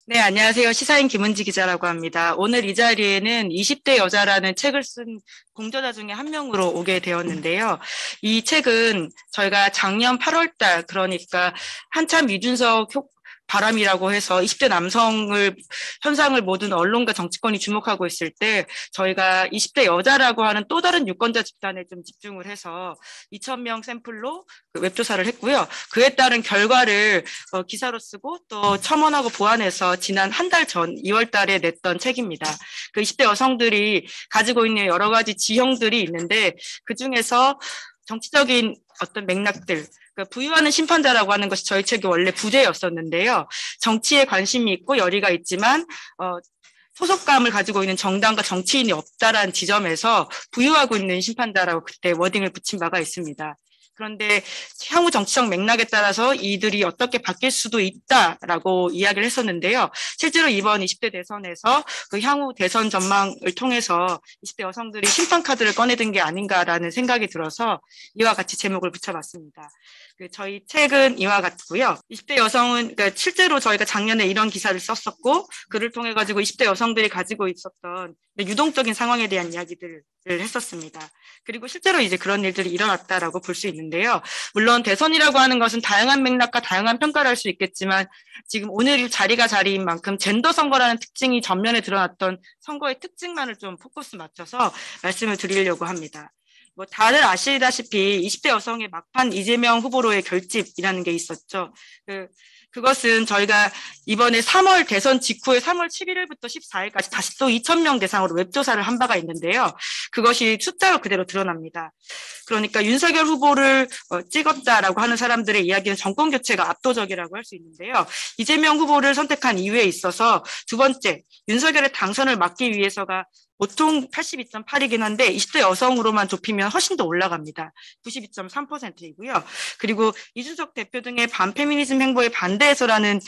네, 안녕하세요. 시사인 김은지 기자라고 합니다. 오늘 이 자리에는 20대 여자라는 책을 쓴 공저자 중에 한 명으로 오게 되었는데요. 이 책은 저희가 작년 8월 달, 그러니까 한참 이준석 바람이라고 해서 20대 남성을, 현상을 모든 언론과 정치권이 주목하고 있을 때 저희가 20대 여자라고 하는 또 다른 유권자 집단에 좀 집중을 해서 2,000명 샘플로 그 웹조사를 했고요. 그에 따른 결과를 기사로 쓰고 또 첨언하고 보완해서 지난 한 달 전 2월 달에 냈던 책입니다. 그 20대 여성들이 가지고 있는 여러 가지 지형들이 있는데 그중에서 정치적인 어떤 맥락들, 부유하는 심판자라고 하는 것이 저희 책의 원래 부제였었는데요. 정치에 관심이 있고 열의가 있지만 소속감을 가지고 있는 정당과 정치인이 없다라는 지점에서 부유하고 있는 심판자라고 그때 워딩을 붙인 바가 있습니다. 그런데 향후 정치적 맥락에 따라서 이들이 어떻게 바뀔 수도 있다라고 이야기를 했었는데요. 실제로 이번 20대 대선에서 그 향후 대선 전망을 통해서 20대 여성들이 심판 카드를 꺼내든 게 아닌가라는 생각이 들어서 이와 같이 제목을 붙여봤습니다. 저희 책은 이와 같고요. 20대 여성은 그러니까 실제로 저희가 작년에 이런 기사를 썼었고 그를 통해 가지고 20대 여성들이 가지고 있었던 유동적인 상황에 대한 이야기들을 했었습니다. 그리고 실제로 이제 그런 일들이 일어났다라고 볼 수 있는데요. 물론 대선이라고 하는 것은 다양한 맥락과 다양한 평가를 할 수 있겠지만 지금 오늘 자리가 자리인 만큼 젠더 선거라는 특징이 전면에 드러났던 선거의 특징만을 좀 포커스 맞춰서 말씀을 드리려고 합니다. 뭐 다들 아시다시피 20대 여성의 막판 이재명 후보로의 결집이라는 게 있었죠. 그것은 저희가 이번에 3월 대선 직후에 3월 11일부터 14일까지 다시 또 2,000명 대상으로 웹조사를 한 바가 있는데요. 그것이 숫자로 그대로 드러납니다. 그러니까 윤석열 후보를 찍었다라고 하는 사람들의 이야기는 정권 교체가 압도적이라고 할 수 있는데요. 이재명 후보를 선택한 이유에 있어서 두 번째, 윤석열의 당선을 막기 위해서가 보통 82.8이긴 한데 20대 여성으로만 좁히면 훨씬 더 올라갑니다. 92.3%이고요. 그리고 이준석 대표 등의 반페미니즘 행보에 반대해서라는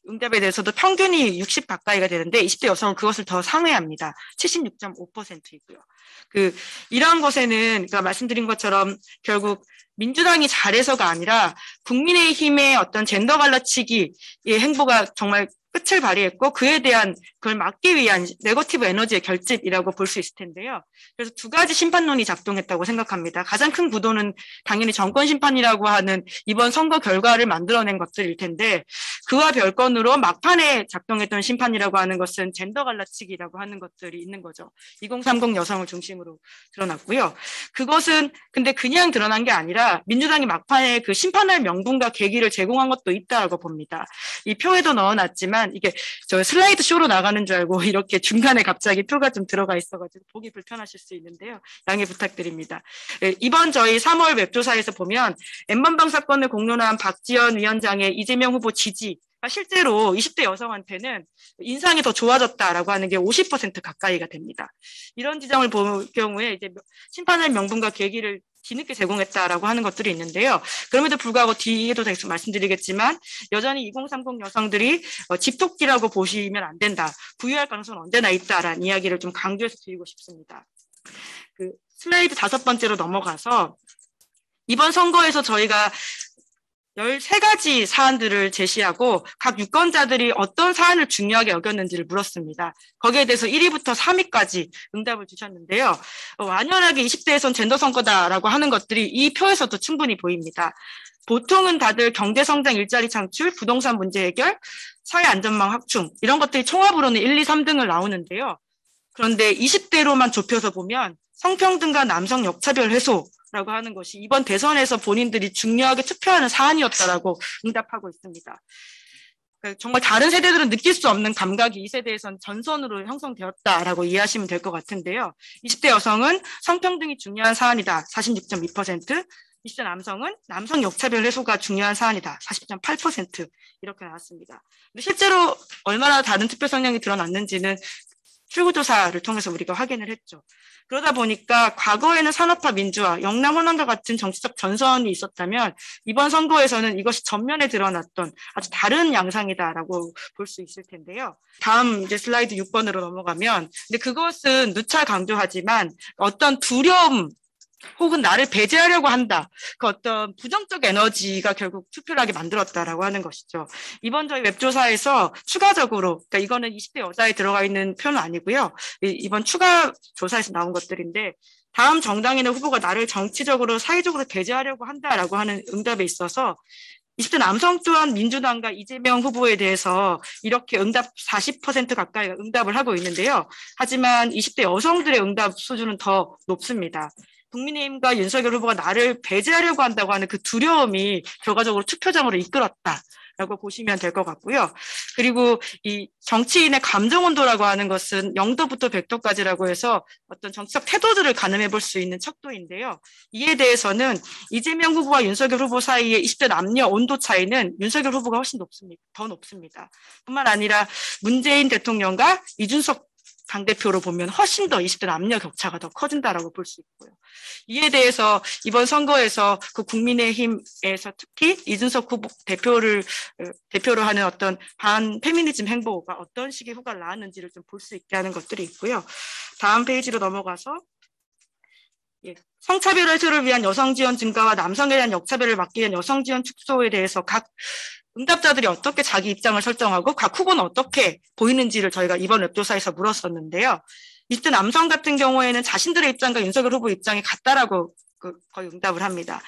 응답에 대해서도 평균이 60 가까이가 되는데 20대 여성은 그것을 더 상회합니다. 76.5%이고요. 이러한 것에는 그러니까 말씀드린 것처럼 결국 민주당이 잘해서가 아니라 국민의힘의 어떤 젠더 갈라치기의 행보가 정말 끝을 발휘했고 그에 대한 그걸 막기 위한 네거티브 에너지의 결집이라고 볼 수 있을 텐데요. 그래서 두 가지 심판론이 작동했다고 생각합니다. 가장 큰 구도는 당연히 정권 심판이라고 하는 이번 선거 결과를 만들어낸 것들일 텐데 그와 별건으로 막판에 작동했던 심판이라고 하는 것은 젠더 갈라치기라고 하는 것들이 있는 거죠. 2030 여성을 중심으로 드러났고요. 그것은 근데 그냥 드러난 게 아니라 민주당이 막판에 그 심판할 명분과 계기를 제공한 것도 있다고 봅니다. 이 표에도 넣어놨지만 이게 저 슬라이드 쇼로 나가는 줄 알고 이렇게 중간에 갑자기 표가 좀 들어가 있어가지고 보기 불편하실 수 있는데요. 양해 부탁드립니다. 이번 저희 3월 웹조사에서 보면 N번방 사건을 공론화한 박지원 위원장의 이재명 후보 지지 실제로 20대 여성한테는 인상이 더 좋아졌다라고 하는 게 50% 가까이가 됩니다. 이런 지점을 볼 경우에 이제 심판할 명분과 계기를 뒤늦게 제공했다라고 하는 것들이 있는데요. 그럼에도 불구하고 뒤에도 계속 말씀드리겠지만 여전히 2030 여성들이 집토끼라고 보시면 안 된다. 부유할 가능성은 언제나 있다라는 이야기를 좀 강조해서 드리고 싶습니다. 슬라이드 5번째로 넘어가서 이번 선거에서 저희가 13가지 사안들을 제시하고 각 유권자들이 어떤 사안을 중요하게 여겼는지를 물었습니다. 거기에 대해서 1위부터 3위까지 응답을 주셨는데요. 완연하게 20대에선 젠더 선거다라고 하는 것들이 이 표에서도 충분히 보입니다. 보통은 다들 경제성장, 일자리 창출, 부동산 문제 해결, 사회 안전망 확충 이런 것들이 총합으로는 1, 2, 3등을 나오는데요. 그런데 20대로만 좁혀서 보면 성평등과 남성 역차별 해소라고 하는 것이 이번 대선에서 본인들이 중요하게 투표하는 사안이었다라고 응답하고 있습니다. 정말 다른 세대들은 느낄 수 없는 감각이 이 세대에선 전선으로 형성되었다라고 이해하시면 될 것 같은데요. 20대 여성은 성평등이 중요한 사안이다. 46.2%, 20대 남성은 남성 역차별 해소가 중요한 사안이다. 40.8% 이렇게 나왔습니다. 근데 실제로 얼마나 다른 투표 성향이 드러났는지는 출구조사를 통해서 우리가 확인을 했죠. 그러다 보니까 과거에는 산업화 민주화, 영남 호남과 같은 정치적 전선이 있었다면 이번 선거에서는 이것이 전면에 드러났던 아주 다른 양상이다라고 볼 수 있을 텐데요. 다음 이제 슬라이드 6번으로 넘어가면 근데 그것은 누차 강조하지만 어떤 두려움 혹은 나를 배제하려고 한다. 그 어떤 부정적 에너지가 결국 투표를 하게 만들었다라고 하는 것이죠. 이번 저희 웹조사에서 추가적으로, 그러니까 이거는 20대 여자에 들어가 있는 표는 아니고요. 이번 추가 조사에서 나온 것들인데, 다음 정당이나 후보가 나를 정치적으로, 사회적으로 배제하려고 한다라고 하는 응답에 있어서 20대 남성 또한 민주당과 이재명 후보에 대해서 이렇게 응답 40% 가까이 응답을 하고 있는데요. 하지만 20대 여성들의 응답 수준은 더 높습니다. 국민의힘과 윤석열 후보가 나를 배제하려고 한다고 하는 그 두려움이 결과적으로 투표장으로 이끌었다라고 보시면 될 것 같고요. 그리고 이 정치인의 감정 온도라고 하는 것은 0도부터 100도까지라고 해서 어떤 정치적 태도들을 가늠해 볼 수 있는 척도인데요. 이에 대해서는 이재명 후보와 윤석열 후보 사이의 20대 남녀 온도 차이는 윤석열 후보가 훨씬 높습니다. 더 높습니다. 뿐만 아니라 문재인 대통령과 이준석 당대표로 보면 훨씬 더 20대 남녀 격차가 더 커진다라고 볼 수 있고요. 이에 대해서 이번 선거에서 그 국민의힘에서 특히 이준석 후보 대표로 하는 어떤 반 페미니즘 행보가 어떤 식의 효과를 낳았는지를 좀 볼 수 있게 하는 것들이 있고요. 다음 페이지로 넘어가서 성차별 해소를 위한 여성 지원 증가와 남성에 대한 역차별을 막기 위한 여성 지원 축소에 대해서 각 응답자들이 어떻게 자기 입장을 설정하고 각 후보는 어떻게 보이는지를 저희가 이번 웹조사에서 물었었는데요. 20대 남성 같은 경우에는 자신들의 입장과 윤석열 후보 입장이 같다라고 거의 응답을 합니다.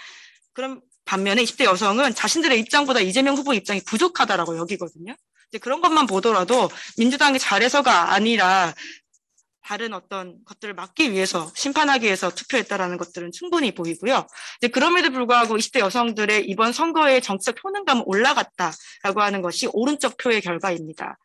그럼 반면에 20대 여성은 자신들의 입장보다 이재명 후보 입장이 부족하다라고 여기거든요. 이제 그런 것만 보더라도 민주당이 잘해서가 아니라 다른 어떤 것들을 막기 위해서 심판하기 위해서 투표했다라는 것들은 충분히 보이고요. 이제 그럼에도 불구하고 20대 여성들의 이번 선거의 정치적 효능감은 올라갔다라고 하는 것이 오른쪽 표의 결과입니다.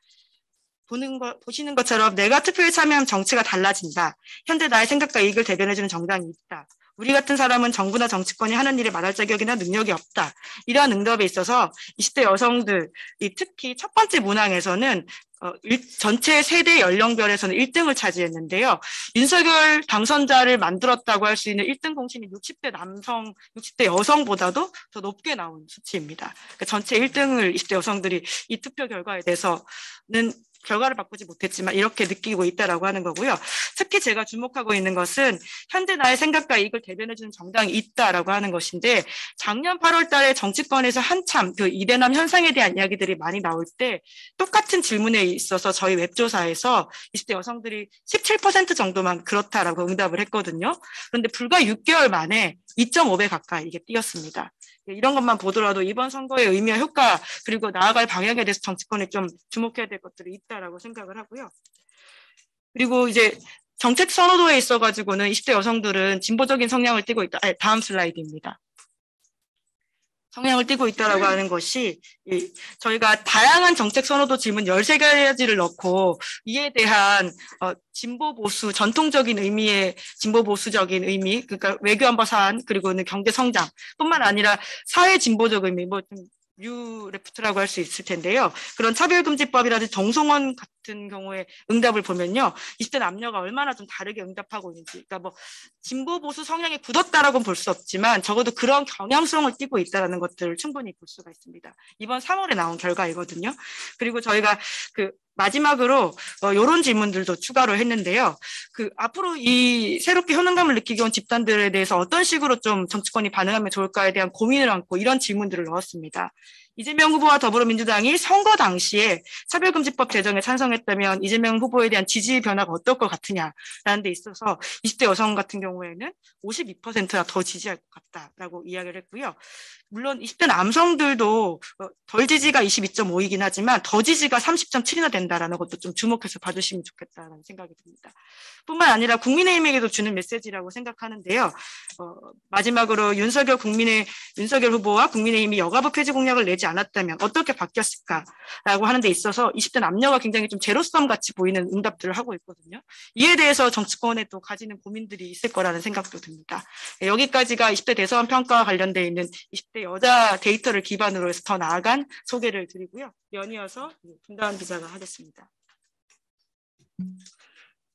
보시는 것처럼 내가 투표에 참여하면 정치가 달라진다. 현재 나의 생각과 이익을 대변해주는 정당이 있다. 우리 같은 사람은 정부나 정치권이 하는 일에 말할 자격이나 능력이 없다. 이러한 응답에 있어서 20대 여성들이 특히 첫 번째 문항에서는 전체 세대 연령별에서는 1등을 차지했는데요. 윤석열 당선자를 만들었다고 할 수 있는 1등 공신이 60대 남성, 60대 여성보다도 더 높게 나온 수치입니다. 그러니까 전체 1등을 20대 여성들이 이 투표 결과에 대해서는 결과를 바꾸지 못했지만 이렇게 느끼고 있다라고 하는 거고요. 특히 제가 주목하고 있는 것은 현재 나의 생각과 이익을 대변해주는 정당이 있다라고 하는 것인데 작년 8월 달에 정치권에서 한참 그 이대남 현상에 대한 이야기들이 많이 나올 때 똑같은 질문에 있어서 저희 웹조사에서 20대 여성들이 17% 정도만 그렇다라고 응답을 했거든요. 그런데 불과 6개월 만에 2.5배 가까이 이게 뛰었습니다. 이런 것만 보더라도 이번 선거의 의미와 효과 그리고 나아갈 방향에 대해서 정치권이 좀 주목해야 될 것들이 있다라고 생각을 하고요. 그리고 이제 정책 선호도에 있어가지고는 20대 여성들은 진보적인 성향을 띠고 있다. 다음 슬라이드입니다. 성향을 띠고 있다라고 하는 것이 저희가 다양한 정책 선호도 질문 13가지를 넣고 이에 대한 진보 보수 전통적인 의미의 진보 보수적인 의미 그러니까 외교 안보 사안 그리고는 경제 성장 뿐만 아니라 사회 진보적 의미 뭐 좀 뉴 레프트라고 할 수 있을 텐데요. 그런 차별금지법이라든지 정성원 같은 경우에 응답을 보면요. 20대 남녀가 얼마나 좀 다르게 응답하고 있는지. 그러니까 뭐 진보 보수 성향이 굳었다라고는 볼 수 없지만 적어도 그런 경향성을 띠고 있다는 것들을 충분히 볼 수가 있습니다. 이번 3월에 나온 결과이거든요. 그리고 저희가 그 마지막으로 이런 질문들도 추가로 했는데요. 그 앞으로 이 새롭게 효능감을 느끼게 온 집단들에 대해서 어떤 식으로 좀 정치권이 반응하면 좋을까에 대한 고민을 안고 이런 질문들을 넣었습니다. 이재명 후보와 더불어민주당이 선거 당시에 차별금지법 제정에 찬성했다면 이재명 후보에 대한 지지 변화가 어떨 것 같으냐라는 데 있어서 20대 여성 같은 경우에는 52%나 더 지지할 것 같다라고 이야기를 했고요. 물론 20대 남성들도 덜 지지가 22.5이긴 하지만 더 지지가 30.7이나 된다라는 것도 좀 주목해서 봐주시면 좋겠다는 생각이 듭니다. 뿐만 아니라 국민의힘에게도 주는 메시지라고 생각하는데요. 마지막으로 윤석열 후보와 국민의힘이 여가부 폐지 공약을 내지 않았다면 어떻게 바뀌었을까라고 하는 데 있어서 20대 남녀가 굉장히 좀 제로섬 같이 보이는 응답들을 하고 있거든요. 이에 대해서 정치권에 또 가지는 고민들이 있을 거라는 생각도 듭니다. 여기까지가 20대 대선 평가와 관련되어 있는 20대 여자 데이터를 기반으로 해서 더 나아간 소개를 드리고요. 연이어서 김다은 기자가 하겠습니다.